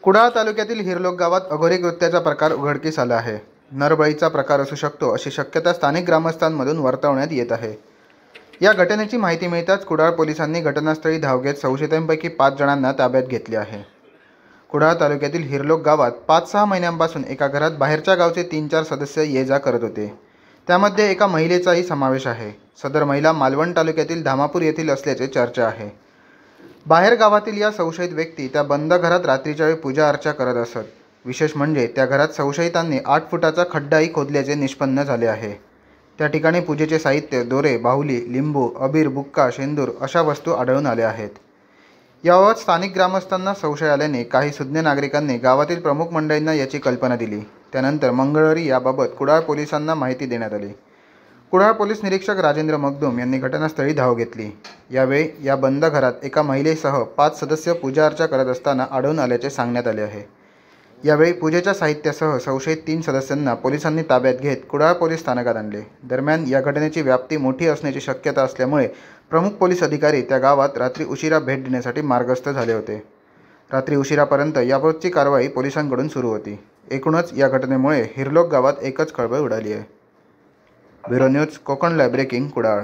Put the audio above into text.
कुडाळ तालुक्यातील हिरलोक गावात अघोरी कृत्याचा प्रकार उघडकीस आला आहे। नरबळीचा प्रकार असू शकतो अशी शक्यता स्थानिक ग्रामस्थांमधून वर्तवण्यात येत आहे। या घटनेची माहिती मिळताच कुडाळ पोलिसांनी घटनास्थळी धाव घेत संशयितांपैकी 5 जणांना ताब्यात घेतले आहे। कुडाळ तालुक्यातील हिरलोक गावात 5-6 महिन्यांपासून एका घरात बाहेरच्या गावचे 3-4 सदस्य ये-जा करत होते। त्यामध्ये एका महिलेचाही समावेश आहे। सदर महिला मालवण तालुक्यातील धामापूर येथील असल्याचे चर्चा आहे। बाहेर गावातील या संशयित व्यक्ती त्या बंद घरात रात्रीच्या वेळी पूजा अर्चा करत असत। विशेष म्हणजे त्या घरात संशयितांनी 8 फुटाचा खड्डाही खोदल्याचे निष्पन्न झाले आहे। त्या ठिकाणी पूजेचे साहित्य, दोरे, बाहुली, लिंबू, अबीर, बुक्का, शेंदूर अशा वस्तू आढळून आल्या आहेत। याबाबत स्थानिक ग्रामस्थांना संशय आल्याने काही सुज्ञ नागरिकांनी गावातील प्रमुख मंडळींना याची कल्पना दिली। त्यानंतर मंगळवारी याबाबत कुडाळ पोलिसांना माहिती देण्यात आली। कुडाळ पोलीस निरीक्षक राजेंद्र मगदूम यांनी घटनास्थळी धाव घेतली। यावेळी या बंद घरात एका महिलेसह 5 सदस्य पूजा अर्चा करत असताना आढळून आल्याचे सांगण्यात आले आहे। यावेळी पूजेच्या साहित्यासह संशयित 3 सदस्यांना पोलिसांनी ताब्यात घेत कुडाळ पोलीस स्थानकात आणले। दरम्यान या घटनेची व्याप्ती मोठी असण्याची शक्यता असल्यामुळे प्रमुख पोलीस अधिकारी त्या गावात रात्री उशिरा भेट देण्यासाठी मार्गस्थ झाले होते। रात्री उशिरापर्यंत याबाबतची कारवाई पोलिसांकडून सुरू होती। एकूणच या घटनेमुळे हिरलोक गावात एकच खळबळ उडाली आहे। Bureau news Konkan live breaking Kudal.